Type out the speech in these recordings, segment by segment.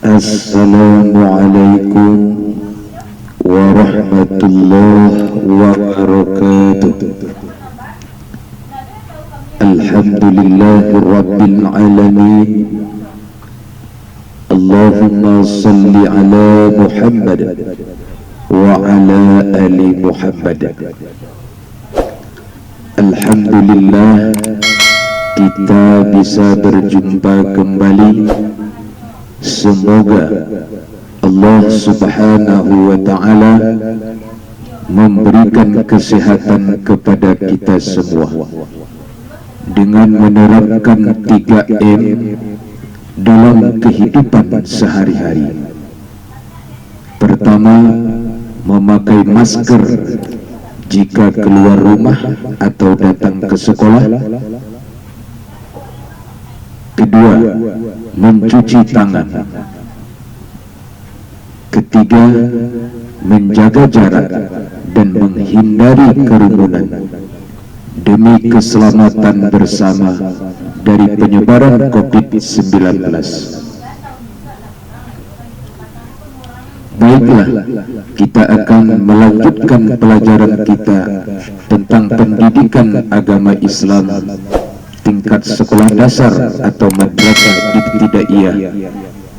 Assalamualaikum warahmatullahi wabarakatuh. Alhamdulillahi rabbil alamin. Allahumma salli ala Muhammad wa ala ali Muhammad. Alhamdulillah, kita bisa berjumpa kembali. Semoga Allah subhanahu wa ta'ala memberikan kesehatan kepada kita semua dengan menerapkan 3M dalam kehidupan sehari-hari. Pertama, memakai masker jika keluar rumah atau datang ke sekolah. Kedua, mencuci tangan. Ketiga, menjaga jarak dan menghindari kerumunan demi keselamatan bersama dari penyebaran COVID-19. Baiklah, kita akan melanjutkan pelajaran kita tentang pendidikan agama Islam tingkat sekolah dasar atau madrasah ibtidaiyah,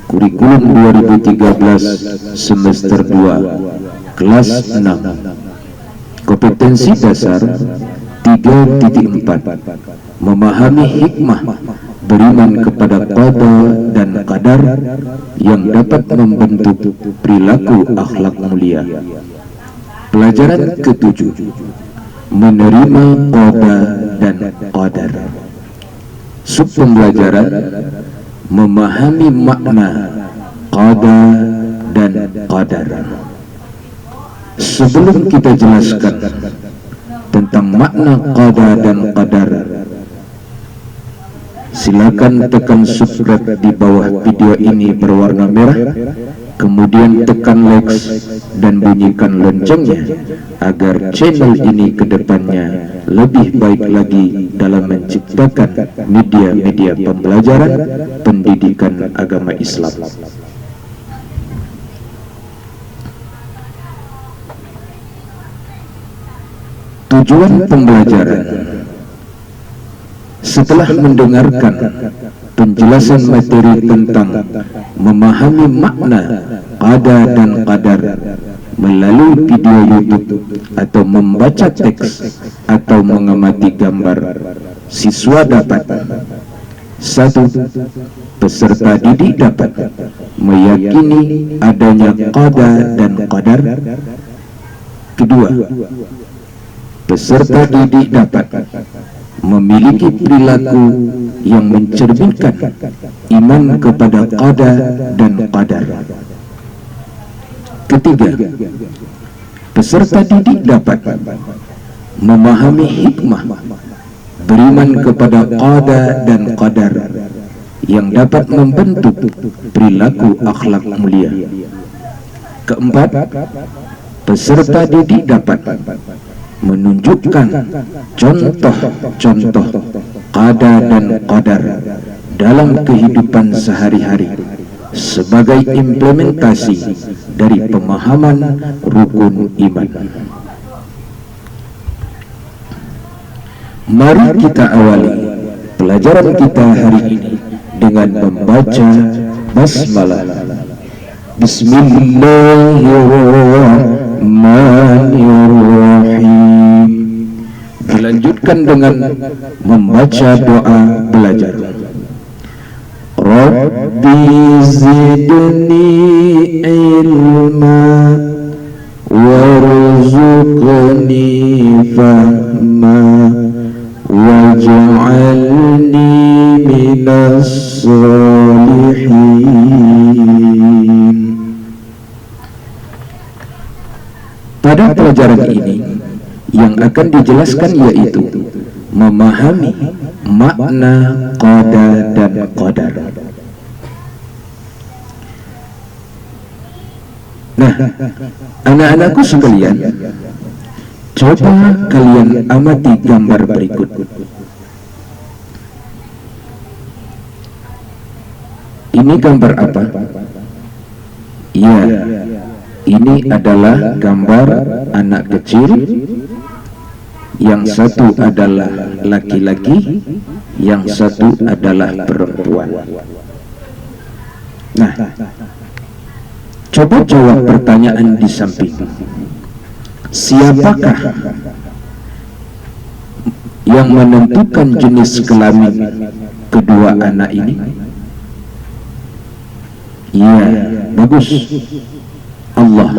kurikulum 2013 semester 2 kelas 6. Kompetensi dasar 3.4, memahami hikmah beriman kepada qada dan qadar yang dapat membentuk perilaku akhlak mulia. Pelajaran ke-7, menerima qada dan qadar. Sub pembelajaran, memahami makna qada dan qadar. Sebelum kita jelaskan tentang makna qada dan qadar, silakan tekan subscribe di bawah video ini berwarna merah, kemudian tekan like dan bunyikan loncengnya agar channel ini kedepannya lebih baik lagi dalam menciptakan media-media pembelajaran pendidikan agama Islam. Tujuan pembelajaran: setelah mendengarkan penjelasan materi tentang memahami makna qada dan qadar melalui video YouTube atau membaca teks atau mengamati gambar, siswa dapat: 1. Peserta didik dapat meyakini adanya qada dan qadar. Kedua, peserta didik dapat memiliki perilaku yang mencerminkan iman kepada qada dan qadar. Ketiga, peserta didik dapat memahami hikmah beriman kepada qada dan qadar yang dapat membentuk perilaku akhlak mulia. Keempat, peserta didik dapat menunjukkan contoh-contoh qada dan qadar dalam kehidupan sehari-hari sebagai implementasi dari pemahaman rukun iman. Mari kita awali pelajaran kita hari ini dengan membaca basmalah. Bismillahirrahmanirrahim. Dilanjutkan dengan membaca doa belajar. Rabbi zidni ilma warzuqni fahma waj'alni minas solihin. Pada pelajaran ini yang akan dijelaskan yaitu memahami makna qada dan qadar. Nah, anak-anakku sekalian, coba kalian amati gambar berikut. Ini gambar apa? Ya, ini adalah gambar anak kecil. Yang satu adalah laki-laki, yang satu adalah perempuan. Nah, coba jawab pertanyaan di samping. Siapakah yang menentukan jenis kelamin kedua anak ini? Ya, bagus. Allah.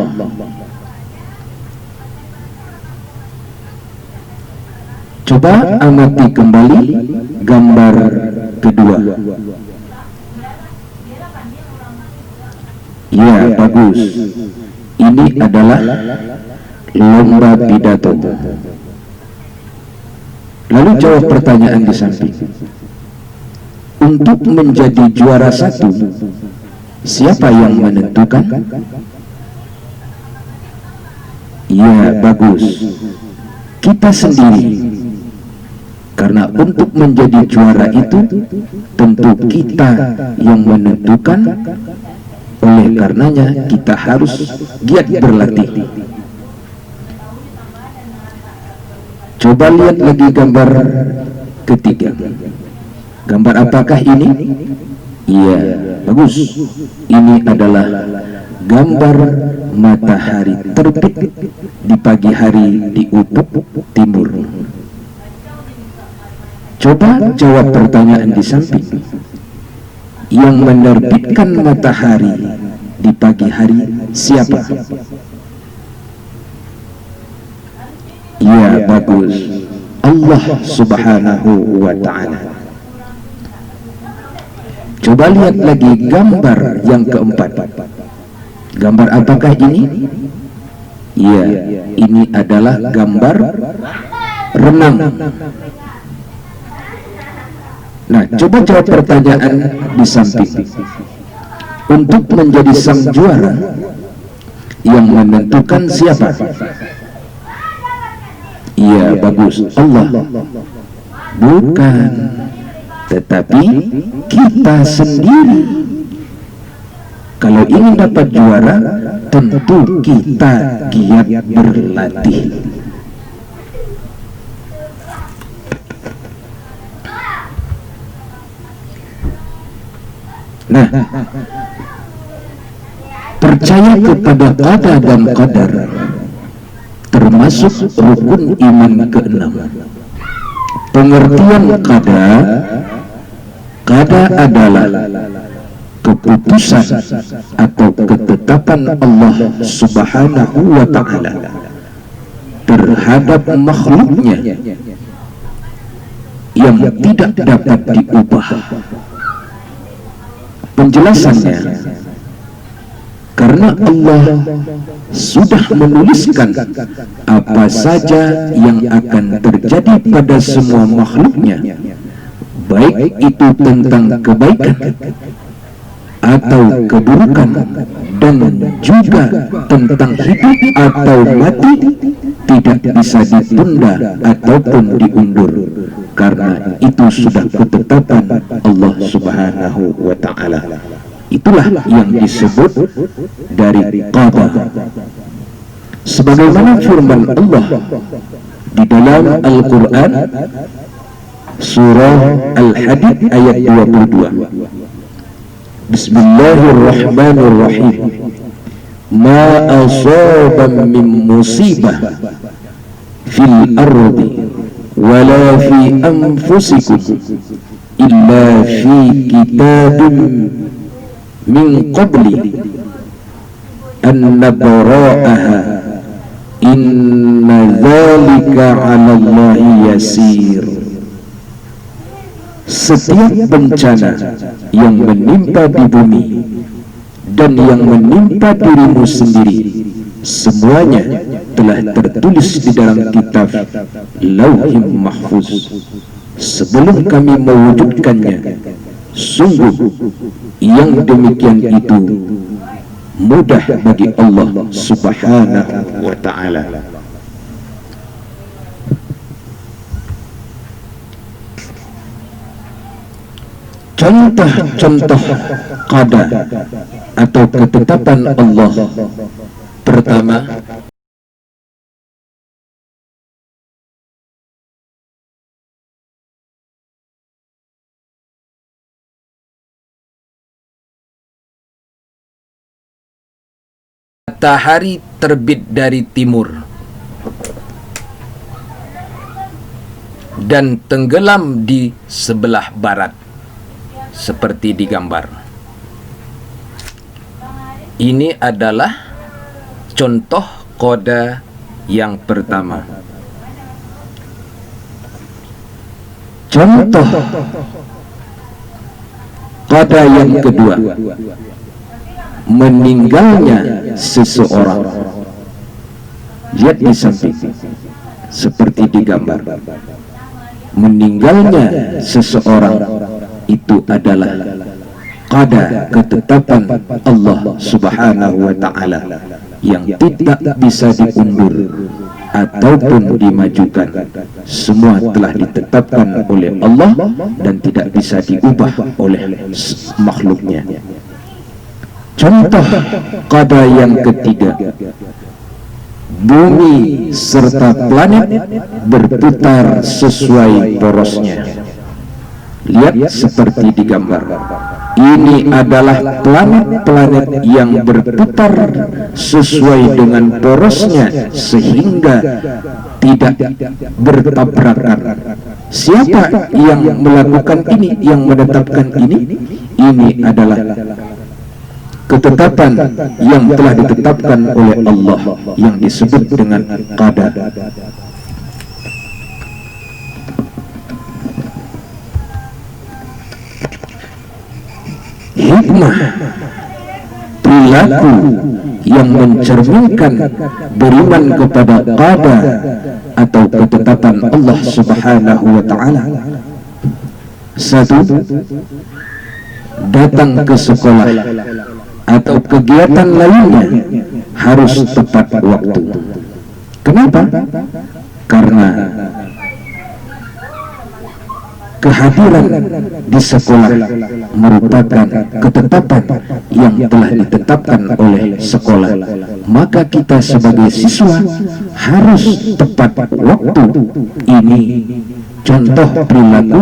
Coba amati kembali gambar kedua. Ya, bagus. Ini adalah lomba pidato. Lalu jawab pertanyaan di samping. Untuk menjadi juara satu, siapa yang menentukan? Ya, bagus. Kita sendiri. Karena untuk menjadi juara itu tentu kita yang menentukan. Oleh karenanya kita harus giat berlatih. Coba lihat lagi gambar ketiga. Gambar apakah ini? Iya, bagus. Ini adalah gambar matahari terbit di pagi hari di ufuk timur. Coba jawab pertanyaan di samping. Yang menerbitkan matahari di pagi hari siapa? Ya, bagus. Allah Subhanahu wa ta'ala. Coba lihat lagi gambar yang keempat. Gambar apakah ini? Ya, ini adalah gambar renang. Nah, coba jawab pertanyaan di samping. Untuk menjadi sang juara, yang menentukan siapa? Iya, bagus. Allah. Bukan, tetapi kita sendiri. Kalau ingin dapat juara, tentu kita giat berlatih. Nah, percaya kepada qada dan qadar termasuk rukun iman ke-6. Pengertian qada adalah keputusan atau ketetapan Allah Subhanahu wa ta'ala terhadap makhluknya yang tidak dapat diubah. Penjelasannya, karena Allah sudah menuliskan apa saja yang akan terjadi pada semua makhluknya, baik itu tentang kebaikan atau keburukan, dan juga tentang hidup atau mati, tidak bisa ditunda ataupun diundur, karena itu sudah ketetapan Allah Subhanahu wa ta'ala. Itulah yang disebut dari qada. Sebagaimana firman Allah di dalam Al-Quran surah Al-Hadid ayat 22. Bismillahirrahmanirrahim. Ma asaba min musibah fil ardi wala fi anfusikum illa fi kitabin min qabli an nabra'aha inna dzalika 'ala Allahi yasir. Setiap bencana yang menimpa di bumi dan yang menimpa dirimu sendiri, semuanya telah tertulis di dalam kitab Lauhim Mahfuz sebelum kami mewujudkannya. Sungguh yang demikian itu mudah bagi Allah Subhanahu wa ta'ala. Contoh-contoh qada atau ketetapan Allah. Pertama, matahari terbit dari timur dan tenggelam di sebelah barat, seperti di gambar. Ini adalah contoh qada yang pertama. Contoh qada yang kedua, meninggalnya seseorang. Lihat di samping, seperti di gambar. Meninggalnya seseorang itu adalah qada, ketetapan Allah Subhanahu wa ta'ala yang tidak bisa diundur ataupun dimajukan. Semua telah ditetapkan oleh Allah dan tidak bisa diubah oleh makhluknya. Contoh qada yang ketiga, bumi serta planet berputar sesuai porosnya. Lihat seperti di gambar. Ini adalah planet-planet yang berputar sesuai dengan porosnya sehingga tidak bertabrakan. Siapa yang melakukan ini, yang menetapkan ini? Ini adalah ketetapan yang telah ditetapkan oleh Allah yang disebut dengan qada. Hikmah perilaku yang mencerminkan beriman kepada qada atau ketetapan Allah Subhanahu wa ta'ala. Satu, datang ke sekolah atau kegiatan lainnya harus tepat waktu. Kenapa? Karena kehadiran di sekolah merupakan ketetapan yang telah ditetapkan oleh sekolah. Maka kita sebagai siswa harus tepat waktu. Ini contoh perilaku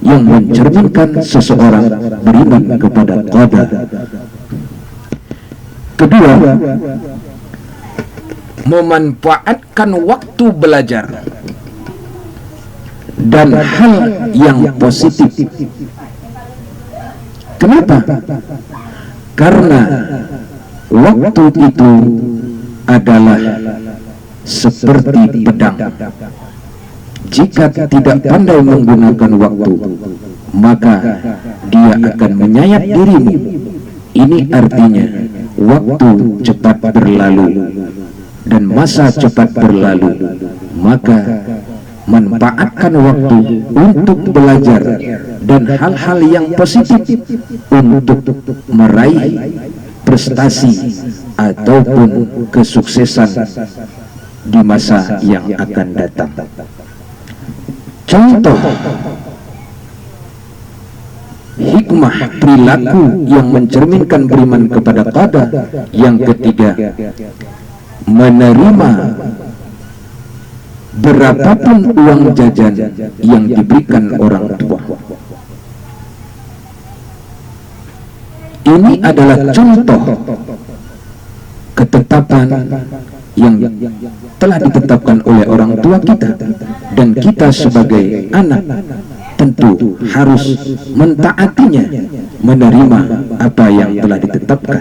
yang mencerminkan seseorang beriman kepada qada. Kedua, memanfaatkan waktu belajar dan hal yang positif. Kenapa? Karena waktu itu adalah seperti pedang. Jika tidak pandai menggunakan waktu, maka dia akan menyayat dirimu. Ini artinya waktu cepat berlalu dan masa cepat berlalu. Maka manfaatkan waktu untuk belajar dan hal-hal yang positif untuk meraih prestasi ataupun kesuksesan di masa yang akan datang. Contoh hikmah perilaku yang mencerminkan beriman kepada qada yang ketiga, menerima berapapun uang jajan yang diberikan orang tua. Ini adalah contoh ketetapan yang telah ditetapkan oleh orang tua kita, dan kita sebagai anak tentu harus mentaatinya, menerima apa yang telah ditetapkan.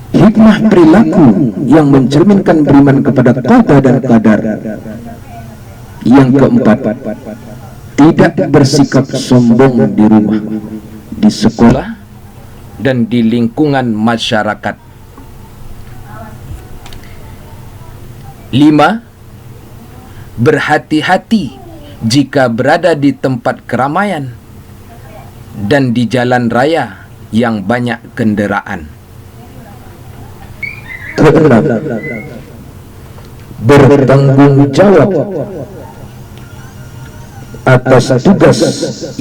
Hikmah perilaku yang mencerminkan beriman kepada qada dan qadar yang keempat, tidak bersikap sombong di rumah, di sekolah, dan di lingkungan masyarakat. 5. Berhati-hati jika berada di tempat keramaian dan di jalan raya yang banyak kendaraan. 6. Bertanggung jawab atas tugas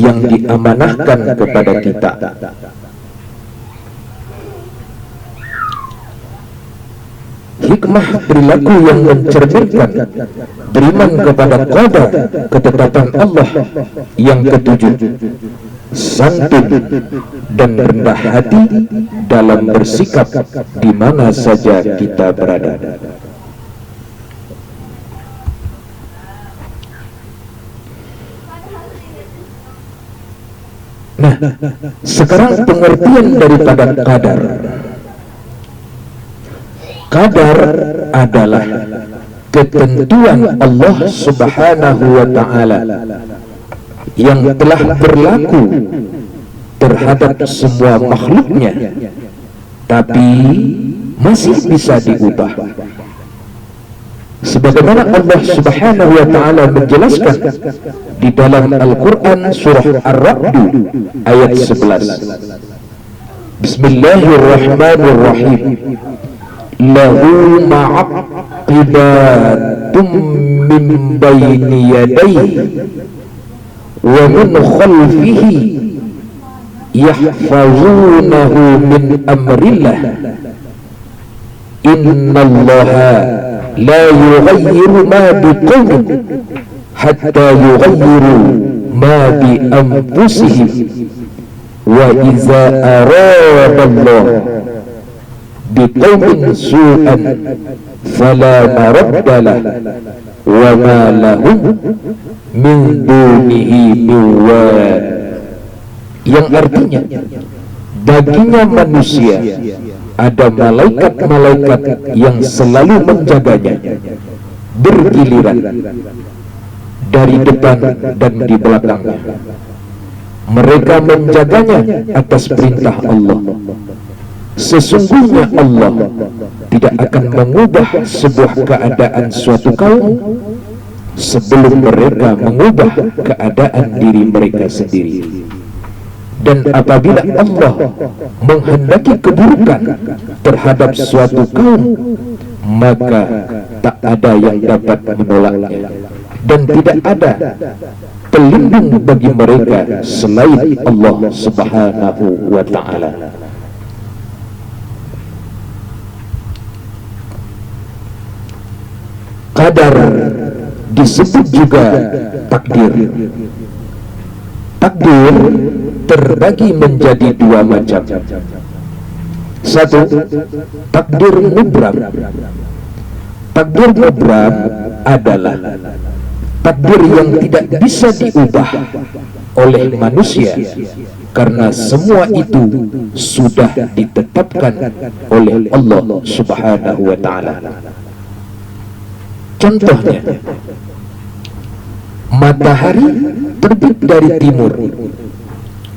yang diamanahkan kepada kita. Hikmah perilaku yang mencerminkan beriman kepada qadar, ketetapan Allah. Yang ketujuh, santun dan rendah hati dalam bersikap di mana saja kita berada. Nah, sekarang pengertian daripada qadar. Qadar adalah ketentuan Allah Subhanahu wa ta'ala yang telah berlaku terhadap semua makhluknya, tapi masih bisa diubah. Sebagaimana Allah Subhanahu wa ta'ala menjelaskan di dalam Al-Quran surah Ar-Ra'd ayat 11. Bismillahirrahmanirrahim. Lahu ma'aqibatum min bayni yadayhi wa min khalfihi yahfazunahu min amrillah. Innallaha la yughayyiru ma biqawmin hatta yughayyiru ma bi anfusihim wa iza aradallah biqawmin su'an fala maraddalah wa ma lahum min dunihi min wal. Yang artinya, baginya manusia ada malaikat-malaikat yang selalu menjaganya bergiliran dari depan dan di belakangnya. Mereka menjaganya atas perintah Allah. Sesungguhnya Allah tidak akan mengubah sebuah keadaan suatu kaum sebelum mereka mengubah keadaan diri mereka sendiri. Dan apabila Allah menghendaki keburukan terhadap suatu kaum, maka tak ada yang dapat menolaknya, dan tidak ada pelindung bagi mereka selain Allah Subhanahu wa ta'ala. Qadar disebut juga takdir. Takdir terbagi menjadi dua macam. Satu, takdir mubram. Takdir mubram adalah takdir yang tidak bisa diubah oleh manusia, karena semua itu sudah ditetapkan oleh Allah Subhanahu wa ta'ala. Contohnya, matahari terbit dari timur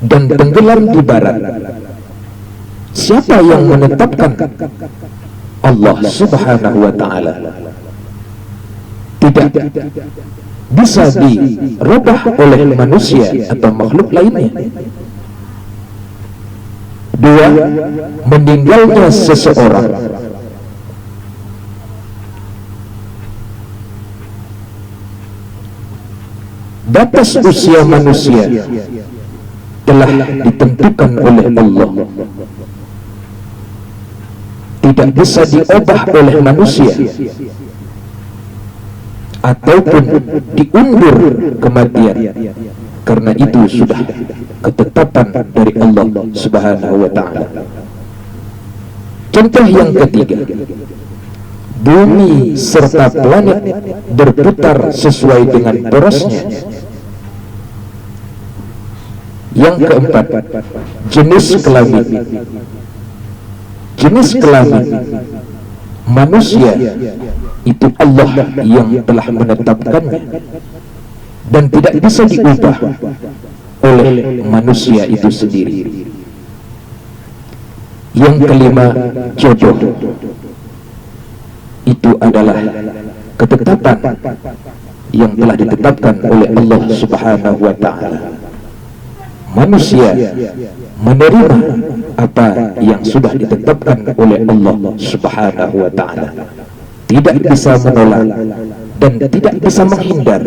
dan tenggelam di barat. Siapa yang menetapkan? Allah Subhanahu wa ta'ala. Tidak bisa dirubah oleh manusia atau makhluk lainnya. Dua, meninggalnya seseorang. Batas usia manusia telah ditentukan oleh Allah, tidak bisa diubah oleh manusia ataupun diundur kematian, karena itu sudah ketetapan dari Allah Subhanahu wa ta'ala. Contoh yang ketiga, bumi serta planet berputar sesuai dengan porosnya. Yang keempat, jenis kelamin. Jenis kelamin manusia itu Allah yang telah menetapkannya dan tidak bisa diubah oleh manusia itu sendiri. Yang kelima, jodoh. Itu adalah ketetapan yang telah ditetapkan oleh Allah Subhanahu wa ta'ala. Manusia menerima apa yang sudah ditetapkan oleh Allah Subhanahu wa ta'ala, tidak bisa menolak dan tidak bisa menghindar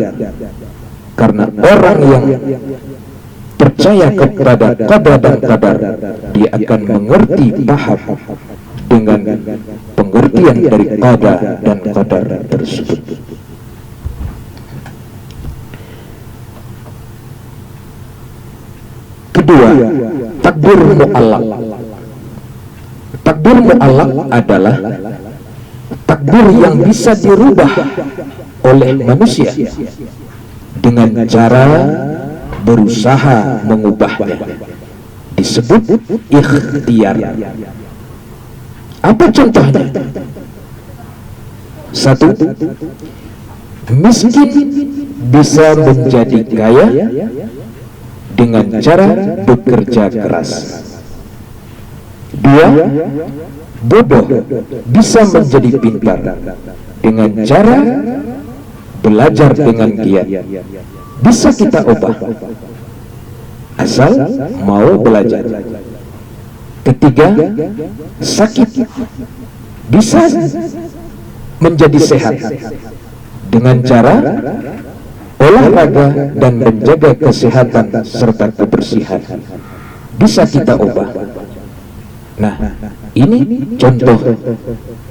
Karena orang yang percaya kepada qada dan qadar, dia akan mengerti, paham dengan pengertian dari qada dan qadar tersebut. Kedua, takdir mu'allaq. Takdir mu'allaq adalah takdir yang bisa dirubah oleh manusia dengan cara berusaha mengubahnya. Disebut ikhtiar. Apa contohnya? Satu, miskin bisa menjadi kaya dengan cara bekerja keras. Dua, bodoh bisa menjadi pintar dengan cara belajar dengan giat. Bisa kita ubah asal mau belajar. Ketiga, sakit bisa menjadi sehat dengan cara olahraga dan menjaga kesehatan serta kebersihan. Bisa kita ubah. Nah, ini contoh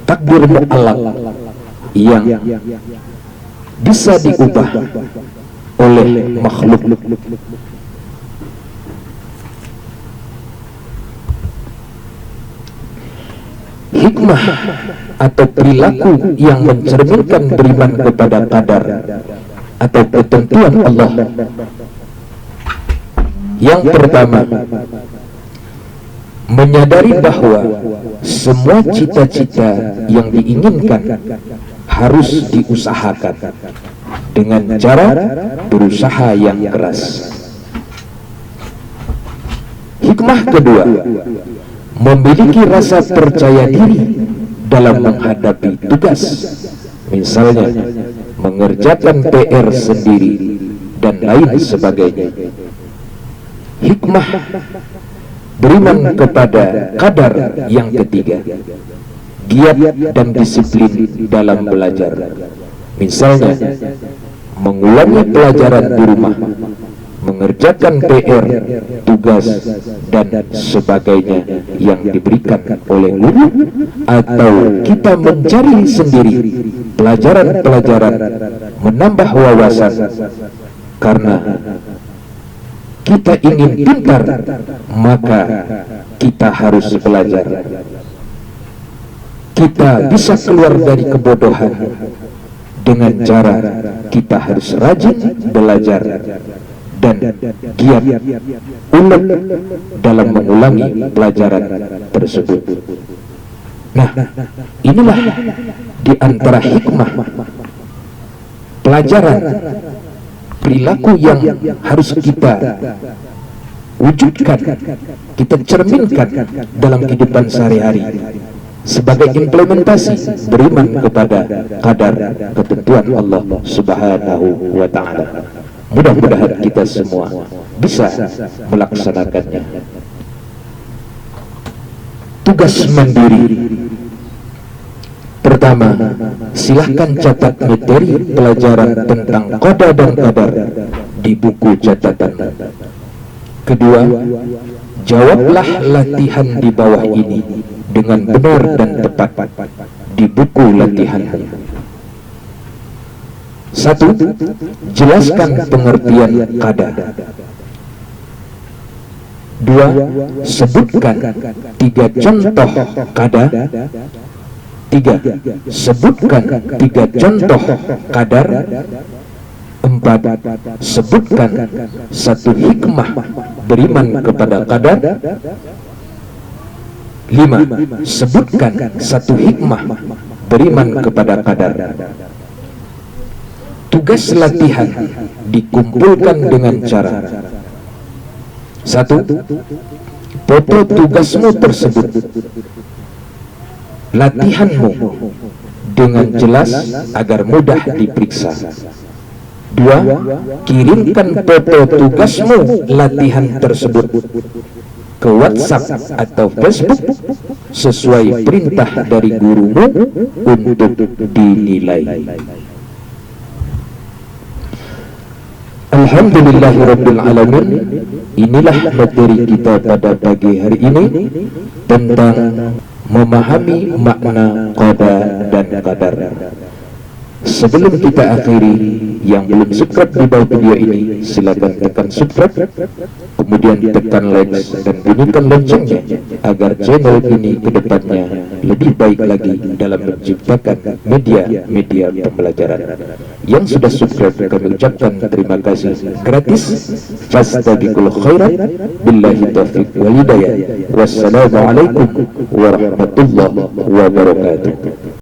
takdir mu'allaq yang bisa diubah oleh makhluk. Hikmah atau perilaku yang mencerminkan beriman kepada qadar atau ketentuan Allah. Yang pertama, menyadari bahwa semua cita-cita yang diinginkan harus diusahakan dengan cara berusaha yang keras. Hikmah kedua, memiliki rasa percaya diri dalam menghadapi tugas, misalnya mengerjakan PR sendiri dan lain sebagainya. Hikmah beriman kepada qadar yang ketiga, giat dan disiplin dalam belajar, misalnya mengulangi pelajaran di rumah, mengerjakan PR, tugas, dan sebagainya yang diberikan oleh guru, atau kita mencari sendiri pelajaran-pelajaran menambah wawasan karena kita ingin pintar, maka kita harus belajar. Kita bisa keluar dari kebodohan dengan cara kita harus rajin belajar dan giat ulet dalam mengulangi pelajaran tersebut. Nah, inilah di antara hikmah pelajaran perilaku yang harus kita wujudkan, kita cerminkan dalam kehidupan sehari-hari sebagai implementasi beriman kepada qadar ketentuan Allah Subhanahu wa ta'ala. Mudah-mudahan kita semua bisa melaksanakannya. Tugas mandiri. Pertama, silahkan catat materi pelajaran tentang qada dan qadar di buku catatan. Kedua, jawablah latihan di bawah ini dengan benar dan tepat di buku latihan. Satu, jelaskan pengertian qada. Dua, sebutkan 3 contoh qada. 3, sebutkan 3 contoh qadar. 4, sebutkan 1 hikmah beriman kepada qadar. 5, sebutkan 1 hikmah beriman kepada qadar. Tugas latihan dikumpulkan dengan cara: 1, foto tugasmu tersebut, latihanmu dengan jelas agar mudah diperiksa. 2, kirimkan foto tugasmu latihan tersebut ke WhatsApp atau Facebook sesuai perintah dari gurumu untuk dinilai. Alhamdulillahirabbil alamin. Inilah materi kita pada pagi hari ini tentang memahami makna qada dan qadar. Sebelum kita akhiri, yang belum subscribe di bawah video ini silakan tekan subscribe, kemudian tekan like dan bunyikan loncengnya agar channel ini kedepannya lebih baik lagi dalam menciptakan media-media pembelajaran. Yang sudah subscribe kami ucapkan terima kasih gratis. Fastabiqul khairat. Billahi taufiq wal hidayah. Wassalamualaikum warahmatullahi wabarakatuh.